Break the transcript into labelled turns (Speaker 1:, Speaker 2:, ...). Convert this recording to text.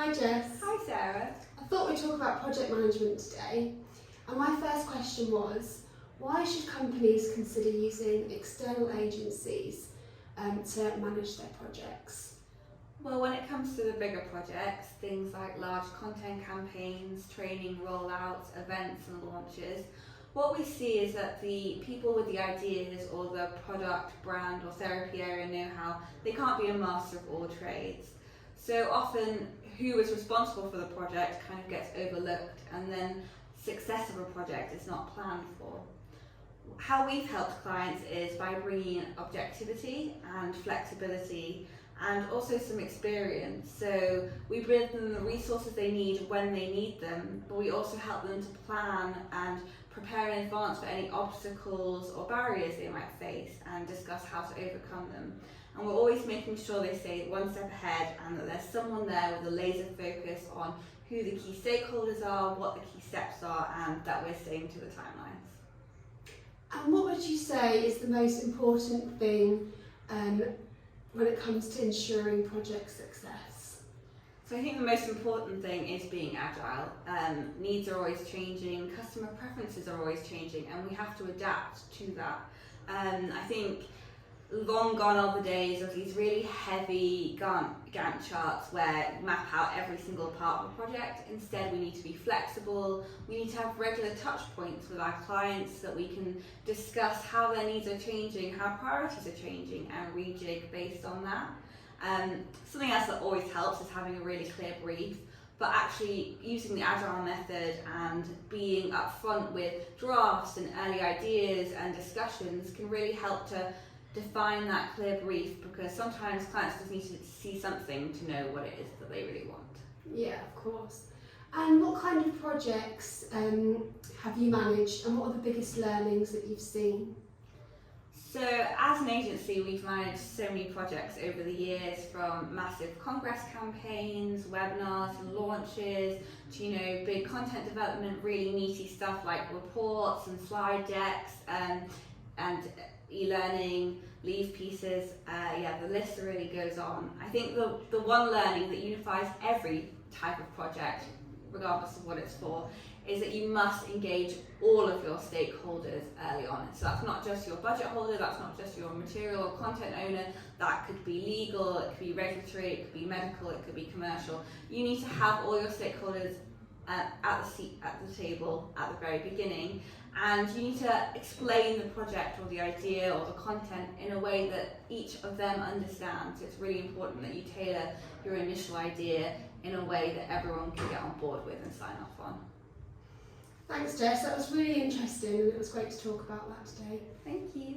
Speaker 1: Hi Jess.
Speaker 2: Hi Sarah.
Speaker 1: I thought we'd talk about project management today. And my first question was, why should companies consider using external agencies to manage their projects?
Speaker 2: Well, when it comes to the bigger projects, things like large content campaigns, training rollouts, events and launches, what we see is that the people with the ideas or the product, brand or therapy area know-how, they can't be a master of all trades. So often who is responsible for the project kind of gets overlooked, and then success of a project is not planned for. How we've helped clients is by bringing objectivity and flexibility and also some experience. So we bring them the resources they need when they need them, but we also help them to plan and prepare in advance for any obstacles or barriers they might face and discuss how to overcome them. And we're always making sure they stay one step ahead and that there's someone there with a laser focus on who the key stakeholders are, what the key steps are, and that we're staying to the timelines.
Speaker 1: And what would you say is the most important thing when it comes to ensuring project success?
Speaker 2: So I think the most important thing is being agile. Needs are always changing, customer preferences are always changing, and we have to adapt to that. I think long gone are the days of these really heavy Gantt charts where we map out every single part of a project. Instead, we need to be flexible. We need to have regular touch points with our clients so that we can discuss how their needs are changing, how priorities are changing, and rejig based on that. Something else that always helps is having a really clear brief, but actually using the agile method and being upfront with drafts and early ideas and discussions can really help to define that clear brief, because sometimes clients just need to see something to know what it is that they really want.
Speaker 1: Yeah, of course. And what kind of projects have you managed, and what are the biggest learnings that you've seen?
Speaker 2: So as an agency, we've managed so many projects over the years, from massive congress campaigns, webinars, launches, to big content development, really meaty stuff like reports and slide decks and e-learning, leave pieces, the list really goes on. I think the one learning that unifies every type of project, regardless of what it's for, is that you must engage all of your stakeholders early on. So that's not just your budget holder, that's not just your material or content owner, that could be legal, it could be regulatory, it could be medical, it could be commercial. You need to have all your stakeholders at the table at the very beginning, and you need to explain the project or the idea or the content in a way that each of them understands. It's really important that you tailor your initial idea in a way that everyone can get on board with and sign off on.
Speaker 1: Thanks Jess, that was really interesting and it was great to talk about that today.
Speaker 2: Thank you.